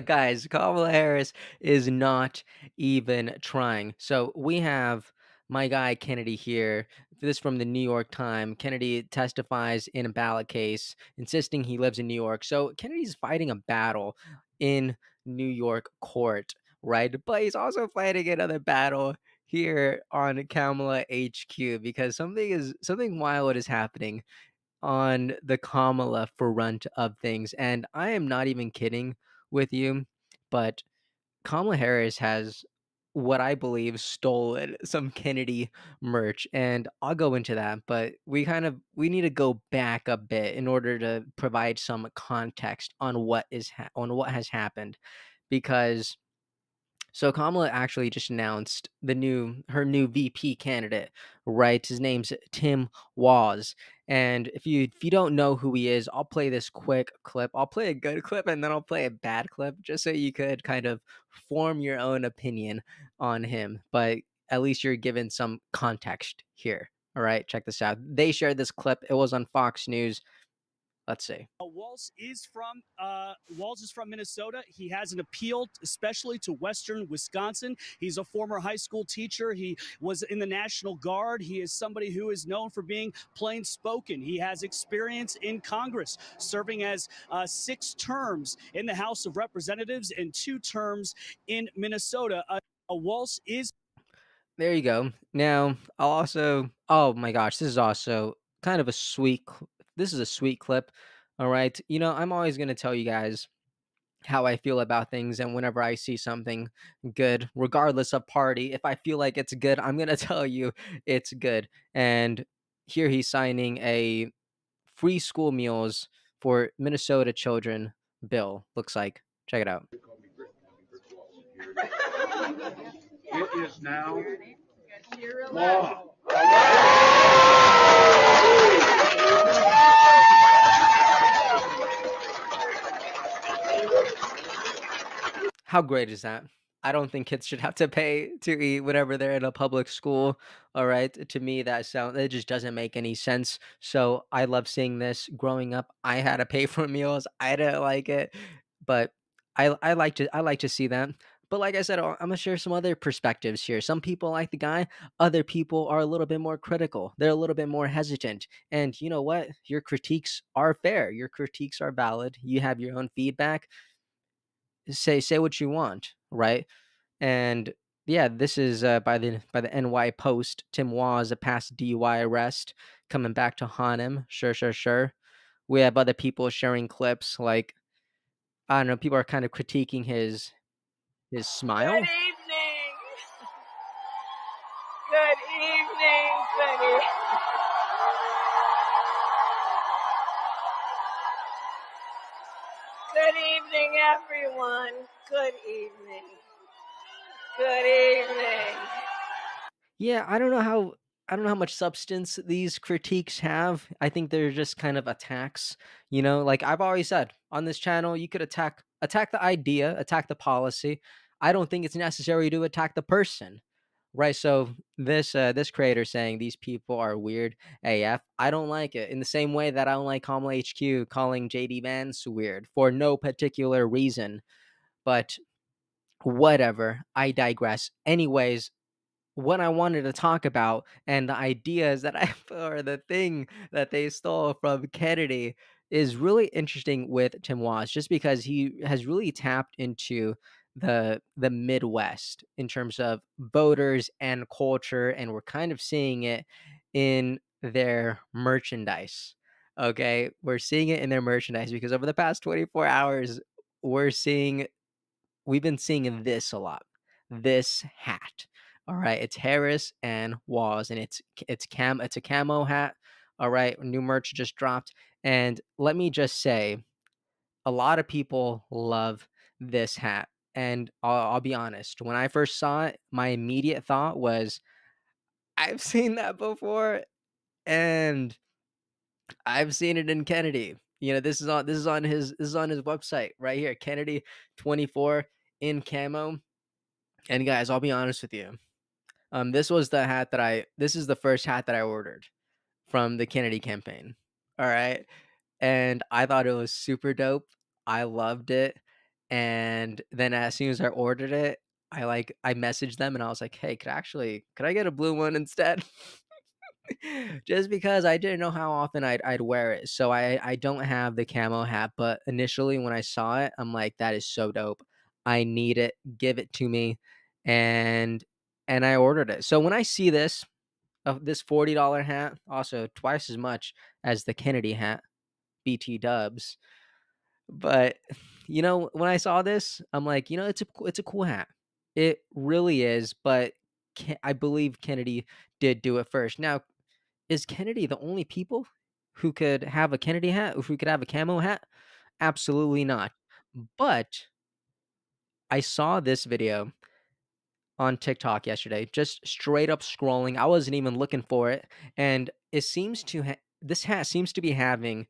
Guys, Kamala Harris is not even trying. So we have my guy Kennedy here. This from the New York Times. Kennedy testifies in a ballot case, insisting he lives in New York. So Kennedy's fighting a battle in New York court, right? But he's also fighting another battle here on Kamala HQ because something wild is happening on the Kamala front of things. And I am not even kidding with you, but Kamala Harris has what I believe stolen some Kennedy merch, and I'll go into that. But we need to go back a bit in order to provide some context on on what has happened, because so Kamala actually just announced her new VP candidate, right? His name's Tim Waz. And if you don't know who he is, I'll play this quick clip. I'll play a good clip and then I'll play a bad clip just so you could kind of form your own opinion on him. But at least you're given some context here. All right, check this out. They shared this clip. It was on Fox News. Let's see. Walz is from Minnesota. He has an appeal, especially to Western Wisconsin. He's a former high school teacher. He was in the National Guard. He is somebody who is known for being plain spoken. He has experience in Congress, serving as 6 terms in the House of Representatives and 2 terms in Minnesota. Walz is There you go. Now, I'll also oh my gosh, this is also kind of a this is a sweet clip. All right. I'm always going to tell you guys how I feel about things, and whenever I see something good, regardless of party, if I feel like it's good, I'm going to tell you it's good. And here he's signing a free school meals for Minnesota children bill, looks like. Check it out. It is now law. How great is that? I don't think kids should have to pay to eat whenever they're in a public school. All right. To me, it just doesn't make any sense. So I love seeing this. Growing up, I had to pay for meals. I didn't like it, but I like to see that. But like I said, I'm gonna share some other perspectives here. Some people like the guy. Other people are a little bit more critical. They're a little bit more hesitant. And you know what? Your critiques are fair. Your critiques are valid. You have your own feedback. Say what you want, right? And yeah, this is by the NY Post. Tim Waz, a past DUI arrest, coming back to haunt him. Sure, sure, sure. We have other people sharing clips like, I don't know, people are kind of critiquing his Good smile. evening. Good evening. Good evening. Good evening, everyone. Good evening. Good evening. Yeah, I don't know how much substance these critiques have. I think they're just kind of attacks. Like I've always said on this channel, you could attack the idea, attack the policy. I don't think it's necessary to attack the person. Right. So this creator saying these people are weird AF. I don't like it. In the same way that I don't like Kamala HQ calling JD Vance weird for no particular reason. But whatever. I digress. Anyways, what I wanted to talk about and the ideas that I or the thing that they stole from Kennedy is really interesting with Tim Walz, just because he has really tapped into the Midwest in terms of voters and culture, and we're kind of seeing it in their merchandise. Okay, we're seeing it in their merchandise because over the past 24 hours, we're seeing we've been seeing this a lot. This hat. All right, it's Harris and Walls, and it's a camo hat. All right, new merch just dropped, and let me just say, a lot of people love this hat. And I'll be honest, when I first saw it, my immediate thought was, I've seen that before, and I've seen it in Kennedy. This is on his website right here, Kennedy 24 in camo. And guys, I'll be honest with you. This is the first hat that I ordered from the Kennedy campaign. All right. And I thought it was super dope. I loved it. And then as soon as I ordered it, I messaged them and I was like, "Hey, could I get a blue one instead?" Just because I didn't know how often I'd wear it. So I don't have the camo hat, but initially when I saw it, I'm like, "That is so dope. I need it. Give it to me." And I ordered it. So when I see this $40 hat, also twice as much as the Kennedy hat, BT dubs. But, when I saw this, I'm like, it's a cool hat. It really is, but I believe Kennedy did do it first. Now, is Kennedy the only people who could have a Kennedy hat, who could have a camo hat? Absolutely not. But I saw this video on TikTok yesterday, just straight up scrolling. I wasn't even looking for it, and it seems to this hat seems to be having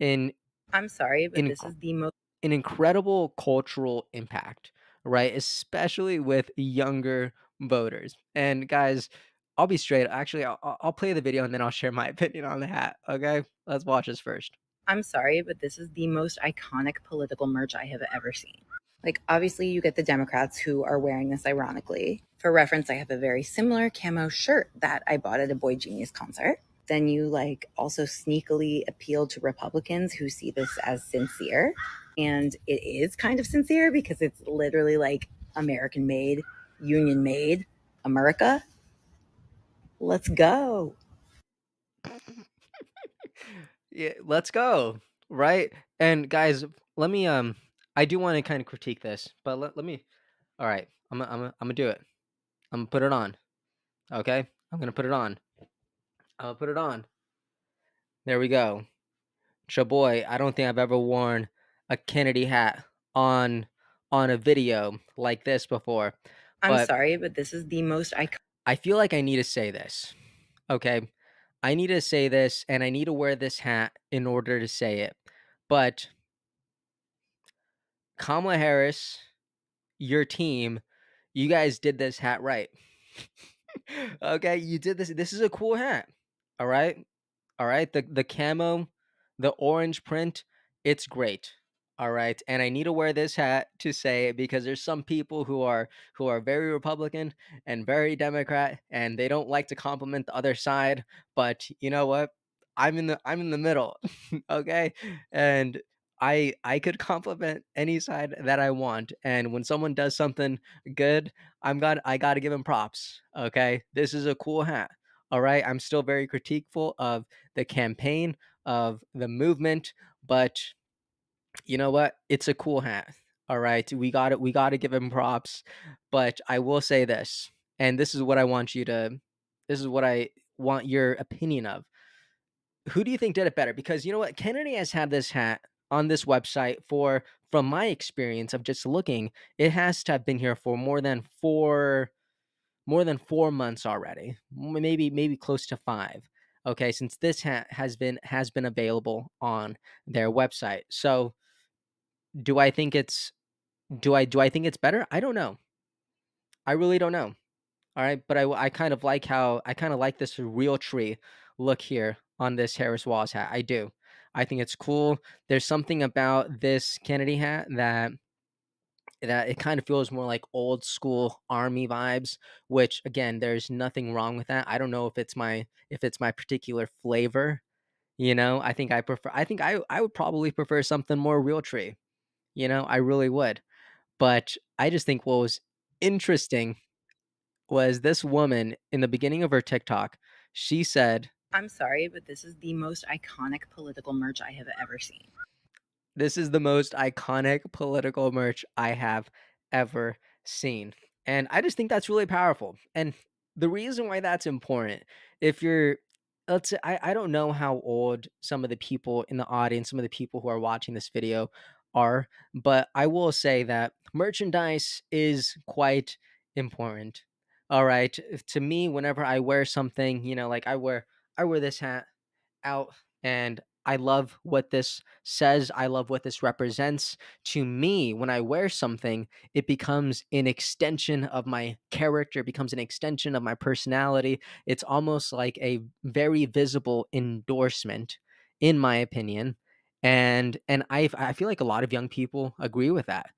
an I'm sorry, but in this is the most an incredible cultural impact, right? Especially with younger voters. And guys, I'll be straight. Actually, I'll play the video and then I'll share my opinion on the hat. Okay, let's watch this first. I'm sorry, but this is the most iconic political merch I have ever seen. Like, obviously, you get the Democrats who are wearing this ironically. For reference, I have a very similar camo shirt that I bought at a Boy Genius concert. Then you also sneakily appeal to Republicans who see this as sincere. And it is kind of sincere because it's literally like American made, union made, America. Let's go. Yeah, let's go. Right? And guys, let me I do want to kind of critique this, but let me all right. I'm gonna do it. I'm gonna put it on. Okay? I'm gonna put it on. I'll put it on. There we go. Chaboy, I don't think I've ever worn a Kennedy hat on a video like this before. I'm But sorry, but this is the most iconic. I feel like I need to say this. Okay? I need to say this and I need to wear this hat in order to say it. But Kamala Harris, your team, you guys did this hat right. Okay, you did this. This is a cool hat. All right? All right, the camo, the orange print, it's great. All right, and I need to wear this hat to say it because there's some people who are very Republican and very Democrat, and they don't like to compliment the other side. But you know what? I'm in the middle, okay, and I could compliment any side that I want. And when someone does something good, I got to give them props. Okay, this is a cool hat. All right, I'm still very critiqueful of the campaign, of the movement, but you know what? It's a cool hat. All right, we got to give him props. But I will say this, and this is what I want you to, this is what I want your opinion of. Who do you think did it better? Because you know what, Kennedy has had this hat on this website for, from my experience of just looking, it has to have been here for more than 4 months already, maybe close to 5. Okay, since this has been available on their website. So, do I think it's do I think it's better? I don't know. I really don't know. All right, but I kind of like how I kind of like this real tree look here on this Harris Walls hat. I do. I think it's cool. There's something about this Kennedy hat that it kind of feels more like old school army vibes, which again, there's nothing wrong with that. I don't know if it's my particular flavor, I think I would probably prefer something more real tree. I really would. But I just think what was interesting was this woman in the beginning of her TikTok, she said, I'm sorry, but this is the most iconic political merch I have ever seen. "This is the most iconic political merch I have ever seen." And I just think that's really powerful. And the reason why that's important, if you're, let's say, I don't know how old some of the people in the audience, some of the people who are watching this video are, but I will say that merchandise is quite important. All right. To me, whenever I wear something, like I wear this hat out and I love what this says. I love what this represents. To me, when I wear something, it becomes an extension of my character, becomes an extension of my personality. It's almost like a very visible endorsement, in my opinion. And I feel like a lot of young people agree with that.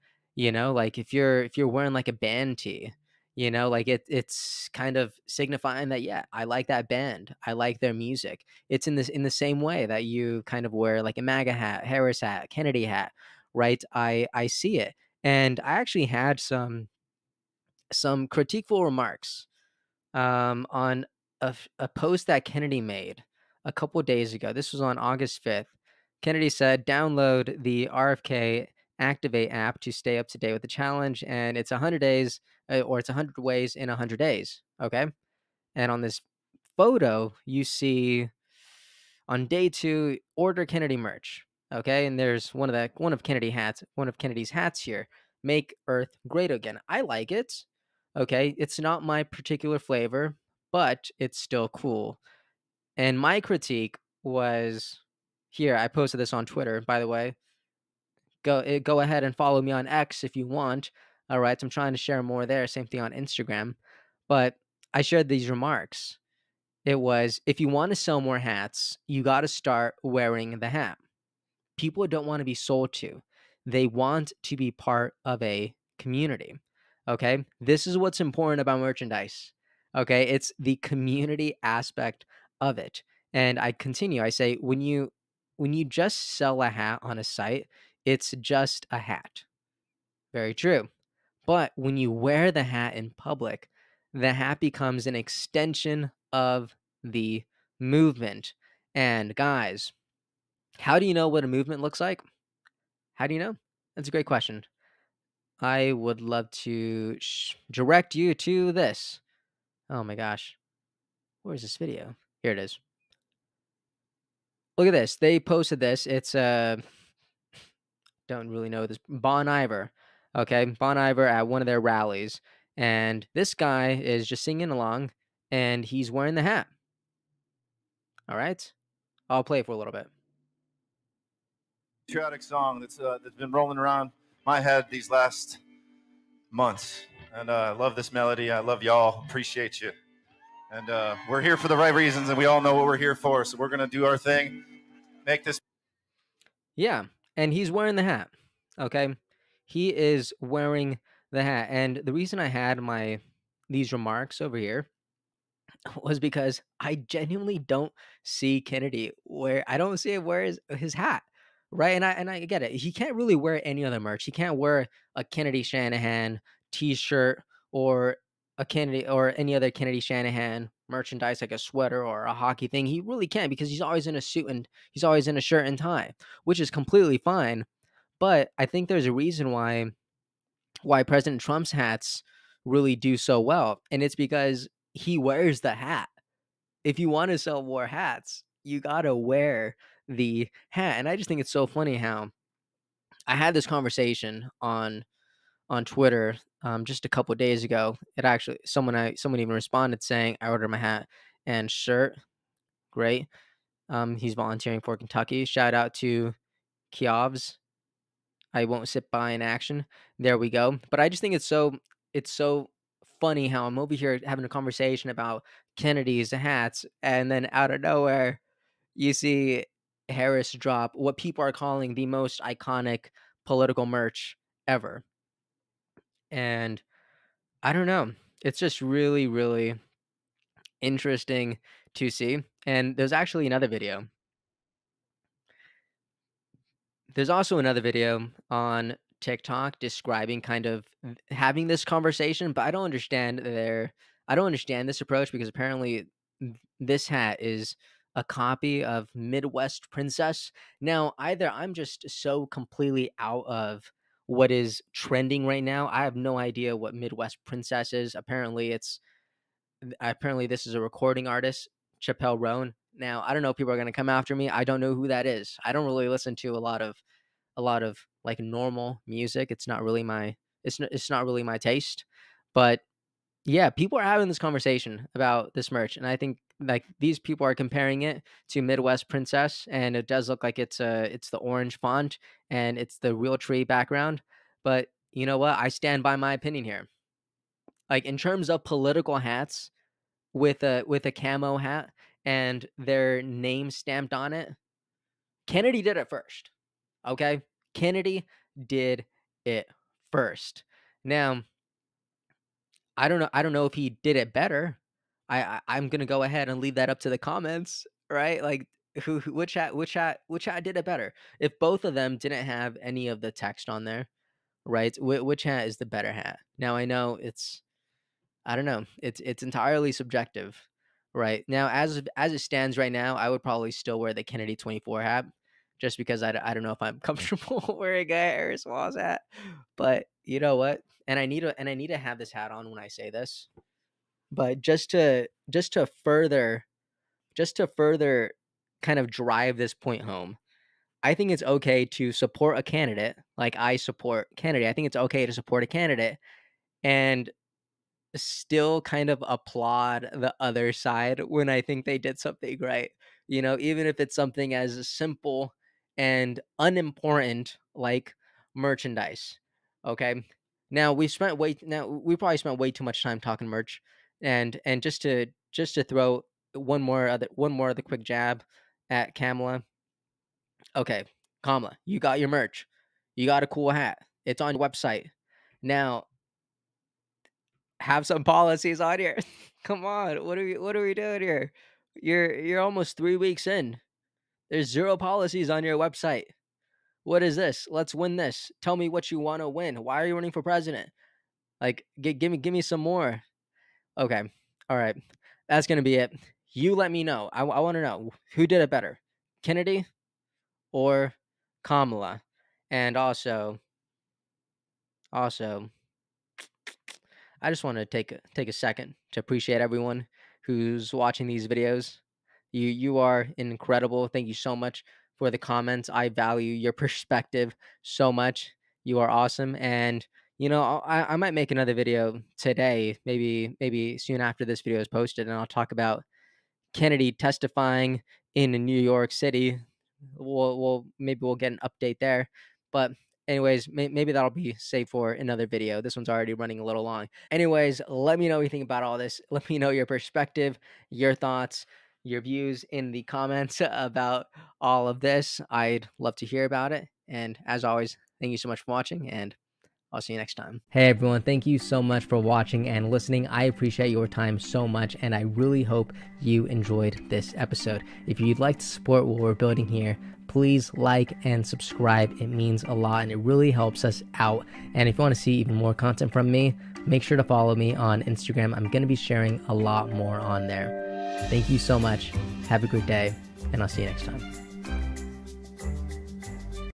Like if you're wearing like a band tee, like it's kind of signifying that, yeah, I like that band. I like their music. It's in the same way that you kind of wear like a MAGA hat, Harris hat, Kennedy hat, right? I see it. And I actually had some critiqueful remarks on a post that Kennedy made a couple days ago. This was on August 5th. Kennedy said, download the RFK Activate app to stay up to date with the challenge. And it's 100 days, or it's 100 ways in 100 days. Okay. And on this photo, you see on day 2, order Kennedy merch. Okay. And there's one of Kennedy's hats here. Make Earth Great Again. I like it. Okay. It's not my particular flavor, but it's still cool. And my critique was here. I posted this on Twitter, by the way. Go ahead and follow me on X if you want. All right. I'm trying to share more there. Same thing on Instagram. But I shared these remarks. It was, if you want to sell more hats, you got to start wearing the hat. People don't want to be sold to. They want to be part of a community. Okay? This is what's important about merchandise. Okay? It's the community aspect of it. And I continue. I say, when you just sell a hat on a site, it's just a hat. Very true. But when you wear the hat in public, the hat becomes an extension of the movement. And guys, how do you know what a movement looks like? How do you know? That's a great question. I would love to direct you to this. Oh my gosh. Where's this video? Here it is. Look at this. They posted this. It's don't really know this. Bon Iver. Okay. Bon Iver at one of their rallies. And this guy is just singing along and he's wearing the hat. All right. I'll play it for a little bit. Patriotic song that's been rolling around my head these last months. And I love this melody. I love y'all. Appreciate you. And we're here for the right reasons, and we all know what we're here for. So we're going to do our thing, make this. Yeah. And he's wearing the hat. Okay. He is wearing the hat. And the reason I had these remarks over here was because I genuinely don't see Kennedy I don't see him wear his hat. Right. And I get it. He can't really wear any other merch. He can't wear a Kennedy Shanahan t-shirt or a Kennedy or any other Kennedy Shanahan merchandise like a sweater or a hockey thing. He really can't because he's always in a suit and he's always in a shirt and tie, which is completely fine. But I think there's a reason why President Trump's hats really do so well. And it's because he wears the hat. If you want to sell more hats, you got to wear the hat. And I just think it's so funny how I had this conversation on Twitter just a couple days ago. It actually someone even responded saying, I ordered my hat and shirt. Great. He's volunteering for Kentucky. Shout out to Kiovs. I won't sit by in action. There we go. But I just think it's so funny how I'm over here having a conversation about Kennedy's hats, and then out of nowhere, you see Harris drop what people are calling the most iconic political merch ever. And I don't know. It's just really, really interesting to see. And there's actually another video. There's also another video on TikTok describing kind of having this conversation, but I don't understand this approach because apparently this hat is a copy of Midwest Princess. Now, either I'm just so completely out of what is trending right now. I have no idea what Midwest Princess is. Apparently this is a recording artist, Chappelle Roan. Now, I don't know if people are going to come after me. I don't know who that is. I don't really listen to a lot of like normal music. It's not really my taste. But yeah, people are having this conversation about this merch, and I think like these people are comparing it to Midwest Princess, and it does look like it's the orange font and it's the real tree background. But you know what? I stand by my opinion here. Like in terms of political hats with a camo hat and their name stamped on it, Kennedy did it first. Okay? Kennedy did it first. Now, I don't know if he did it better. I'm gonna go ahead and leave that up to the comments, right? Like which hat did it better? If both of them didn't have any of the text on there, right? Which hat is the better hat? Now I know I don't know. It's entirely subjective, right? Now as it stands right now, I would probably still wear the Kennedy 24 hat, just because I don't know if I'm comfortable wearing a Harris Walls hat. But you know what? And I need to have this hat on when I say this. But just to further kind of drive this point home, I think it's okay to support a candidate like I support Kennedy. I think it's okay to support a candidate and still kind of applaud the other side when I think they did something right. Even if it's something as simple and unimportant like merchandise. Okay. Now we probably spent way too much time talking merch, and just to throw one more other quick jab at Kamala. Okay, Kamala, you got your merch. You got a cool hat. It's on your website. Now have some policies on here. Come on, what are we doing here? You're almost 3 weeks in. There's zero policies on your website. What is this? Let's win this. Tell me what you want to win. Why are you running for president? Like, give me some more. Okay, all right, that's gonna be it. You let me know. I want to know who did it better, Kennedy or Kamala, and also I just want to take a second to appreciate everyone who's watching these videos. You are incredible. Thank you so much for the comments. I value your perspective so much. You are awesome, and I might make another video today, maybe soon after this video is posted, and I'll talk about Kennedy testifying in New York City. Maybe we'll get an update there. But anyways, maybe that'll be saved for another video. This one's already running a little long. Anyways, let me know what you think about all this. Let me know your perspective, your thoughts, your views in the comments about all of this. I'd love to hear about it. And as always, thank you so much for watching, and I'll see you next time. Hey everyone, thank you so much for watching and listening. I appreciate your time so much, and I really hope you enjoyed this episode. If you'd like to support what we're building here, please like and subscribe. It means a lot and it really helps us out. And if you want to see even more content from me, make sure to follow me on Instagram. I'm going to be sharing a lot more on there. Thank you so much. Have a great day, and I'll see you next time.